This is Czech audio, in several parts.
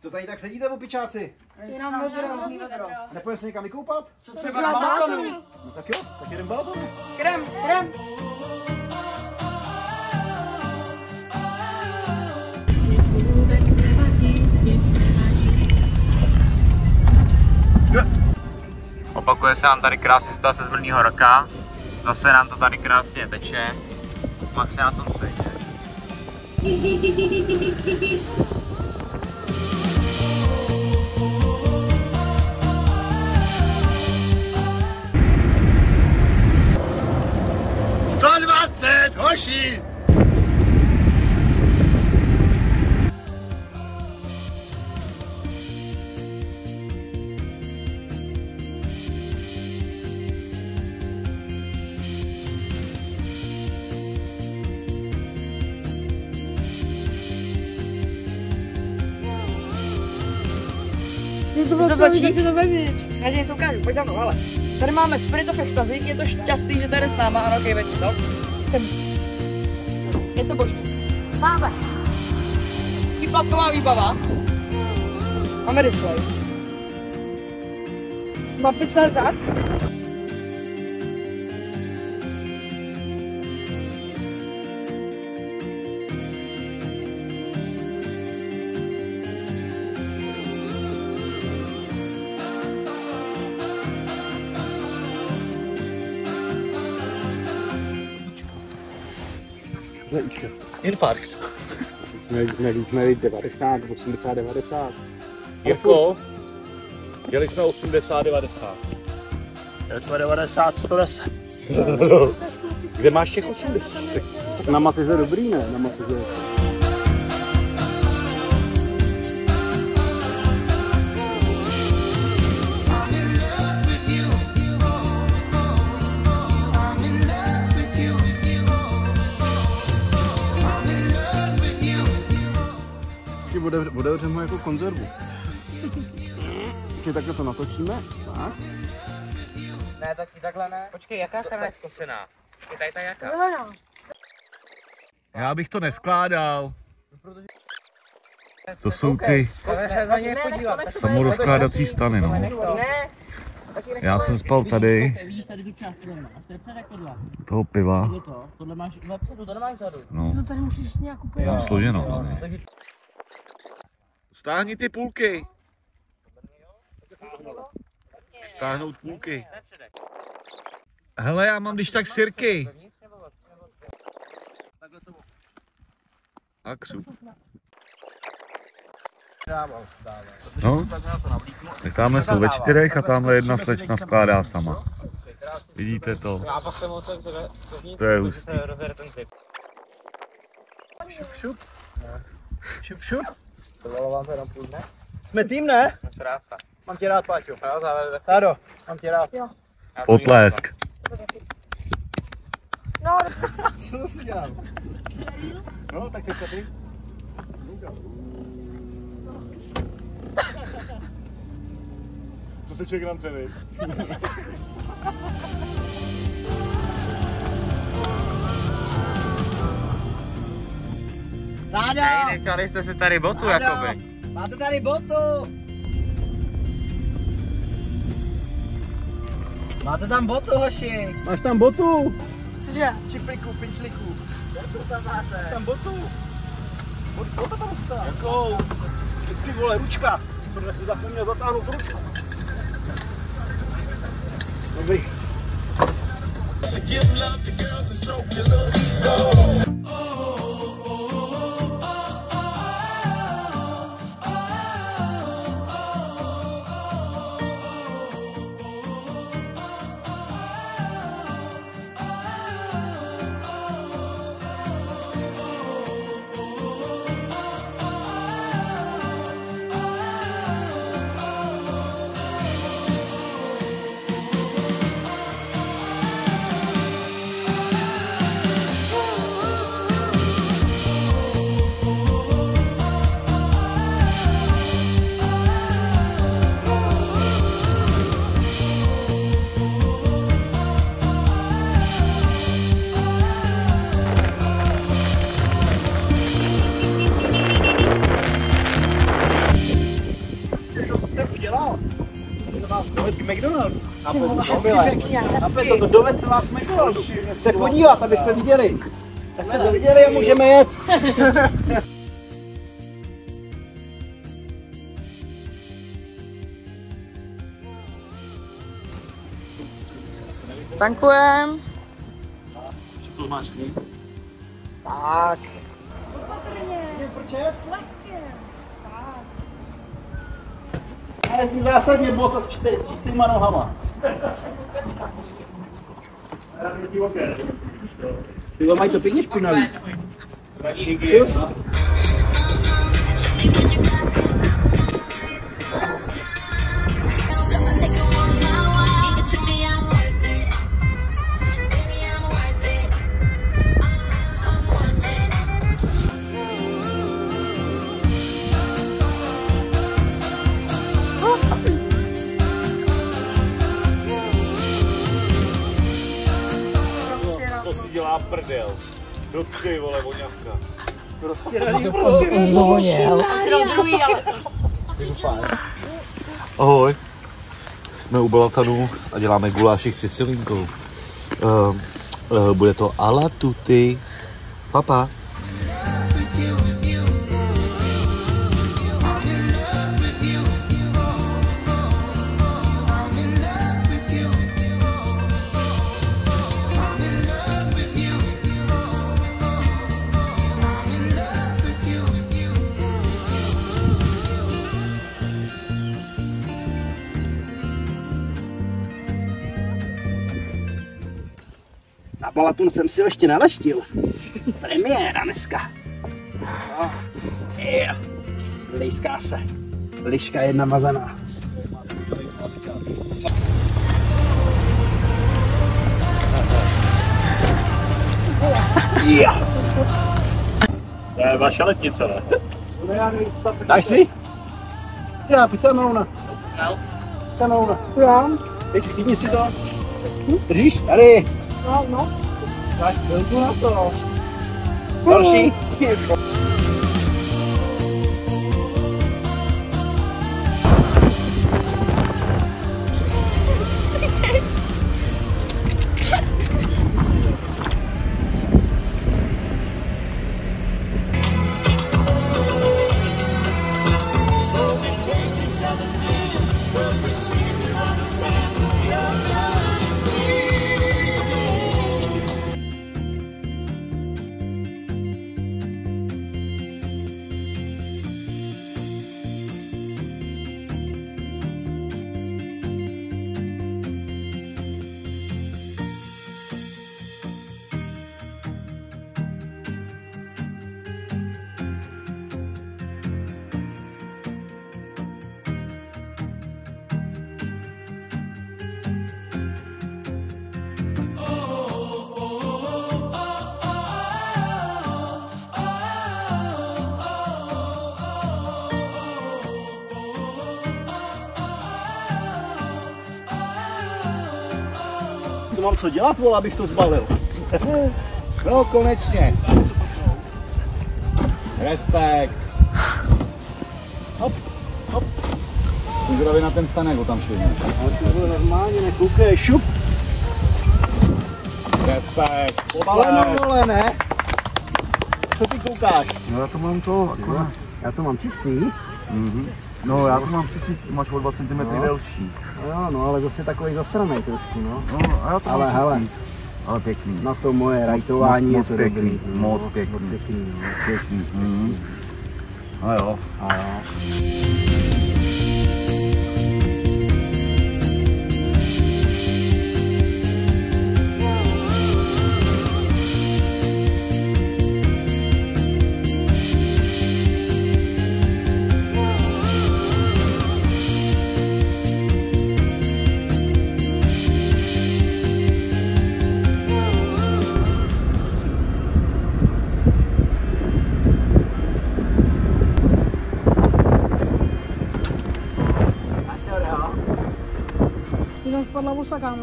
To tady tak sedíte, opičáci? Jenom vedro. Nepojďme se někam vykoupat? Co třeba na balkonu? No tak jo, tak jdem balkonu. Krem. Opakuje se nám tady krásně situace z minulého roka. Zase nám to tady krásně teče. Max se na tom stejně. Hoši! To vlastně to vevnitř. Já ti něco ukážu, pojď za mnou, hele. Tady máme Spirit of Ecstasy, je to šťastný, že tady s náma, ano, kejve ti to. Je to boží. Máme. Výplatková výbava. Máme display. Mapy CZ. Infarkt. Jsme 90, 80, 90. Jirko, jeli jsme 80, 90. Jeli jsme 90, 110. Kde máš těch 80? Tak na Matize dobrý, ne? Na Matize. Otevřeme ho jako konzervu. Takhle to natočíme. Tak. Ne, takhle ne. Počkej, jaká strana je zkosená? Je tady ta jaká? Já bych to neskládal. To jsou ty samorozkládací stany, no. Já jsem spal tady. Toho piva. Tohle máš vepředu, to nemáš vzadu. No. To tady musíš nějak úplně. Mám složeno. Stáhni ty půlky. Stáhnout půlky. Hele, já mám když tak sirky. Aksu. No, tak tamhle jsou ve 4 a tamhle jedna slečna skládá sama. Vidíte to? To je hustý. Šup, šup. Šup, šup. Jsme tým, ne? Krása. Mám tě rád, Páťo. Tádo, mám tě rád. Potlesk. No. Co jsi dělal? No, tak teďka ty. To se člověk nám třeví. Tádo! Hej, nechali jste si tady botu, jakoby. Máte tady botu! Máte tam botu, hoši! Máš tam botu? Cože? Čipliku, pinčliku. Jak to tam máte? Tam botu. Bota tam stá. Jakou? Ty vole, ručka. Tohle si zapomněl zatáhnout ručku. Dobrý. dovedky McDonaldu. Hezky, pěkně, hezky. To doved vás McDonaldu. Se podívat, abyste viděli. Tak jste to viděli a můžeme jet. Tankujem. Tak. Ale tím zásadně moc a s čtyřma nohama. Ty mají to pěkně špinavý. Yes. To si dělá prdel. Do ty vole, voňavka. Ahoj. Jsme u Balatanů a děláme gulášek s ciselinkou. Bude to ala tutti. Papa. Na Balatun jsem si ještě naleštil. Premiéra dneska. Co? Yeah. Lejská se. Liška je namazaná. Yeah. To je vaše letnice, ne? Dáš si? Pizza melouna. Pizza melouna. Já. Teď si chytni si to. Držíš? Tady. No. Tak, jdu na to. Další. To mám co dělat, vole, abych to zbalil. No, konečně. Respekt. Hop, hop. Zdravě na ten stanek, ho tam švihne. Ale to bylo normálně, nekoukej, šup. Respekt. Pobaleno, vole, ne? Co ty koukáš? No já to mám to, akorát. Já to mám čistý. No já to mám přesně, máš o 2 cm delší. Jo, no, ale zase takový zastranej trošku, no. No a já to Ale mám hele, čistý. Ale pěkný. na to moje rajtování moc je to pěkný, dobrý. moc No, pěkný. pěkný, no. Pěkný. A jo. A jo. Tam spadla vosa, kámo.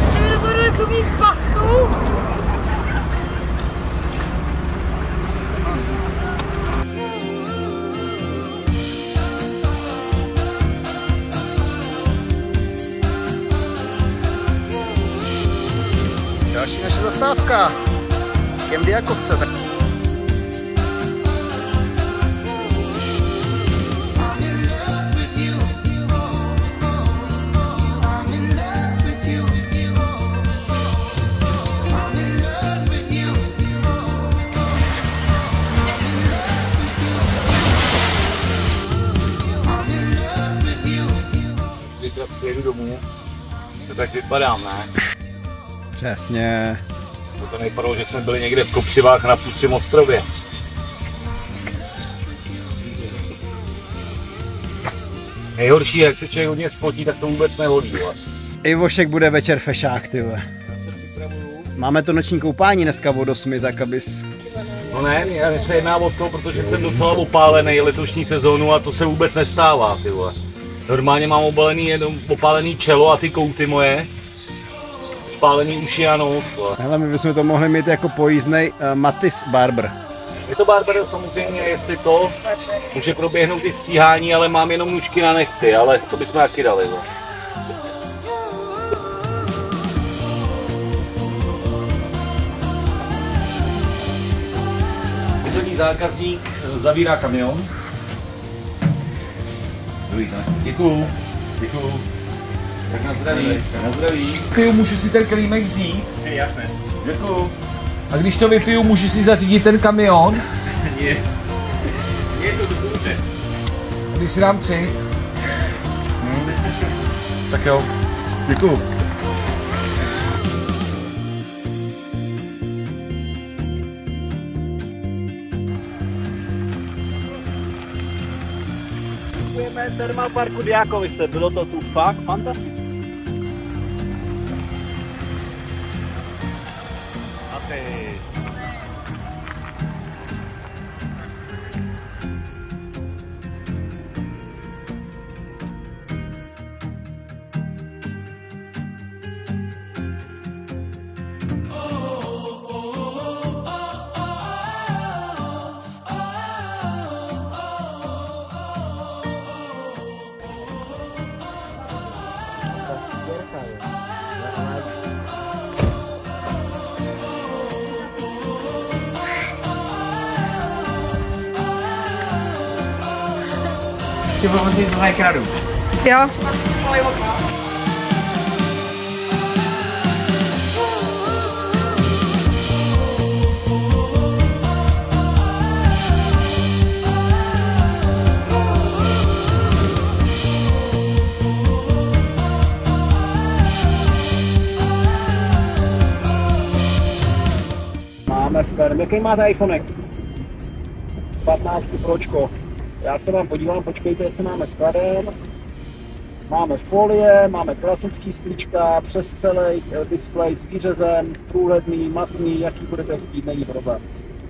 Jste mi do toho dali zubní pastu? další naše zastávka. Kemdiakovce. Přijedu domů, to tak vypadám, ne? Přesně. To nevypadalo, že jsme byli někde v Kopřivách na pustém ostrově. Nejhorší, jak se člověk hodně spotí, tak to vůbec neholí. Ivošek bude večer fešák, ty vole. Máme to noční koupání dneska od 8, tak abys... No ne, mě se jedná o to, protože jsem docela opálený letošní sezónu a to se vůbec nestává, ty vole. Normálně mám opálený čelo a ty kouty moje. Spálený uši a nos. Hele, my bychom to mohli mít jako pojízdnej Matis Barber. Je to barber samozřejmě, jestli to může proběhnout i stříhání, ale mám jenom nůžky na nechty, ale to bychom taky dali. Poslední zákazník zavírá kamion. Děkuju. Děkuju. Tak na zdraví. Na zdraví. Piju, můžu si ten klímek vzít? Jasné. Děkuju. A když to vypiju, můžu si zařídit ten kamion? Nie. Nie jsou to kůře. Když si dám 3. Tak jo. Děkuju. Děkujeme Thermal Parku Diákovice, bylo to tu fakt fantastické. A ty. Ty vole, ty to nekradu. Jo. Máme skvělý. Jaký máte iPhonek? 15 Pročko. Já se vám podívám, počkejte, jestli máme skladem. Máme folie, máme klasický sklíčka, přes celý displej s výřezem, průhledný, matný, jaký budete chtít, není problém.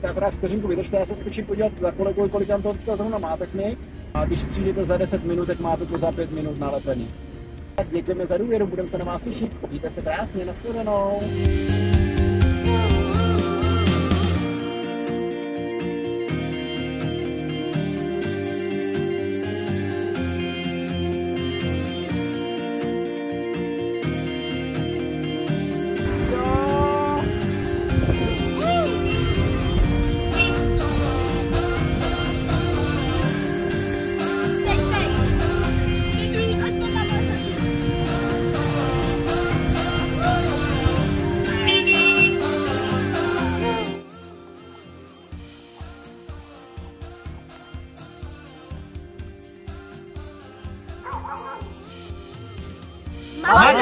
Tak právě vteřinku vydržte, já se skočím podívat za kolegou, kolik tam to zrovna má technik. A když přijdete za 10 minut, tak máte to za 5 minut nalepený. Tak děkujeme za důvěru, budeme se na vás těšit. Mějte se krásně, nashledanou. Máte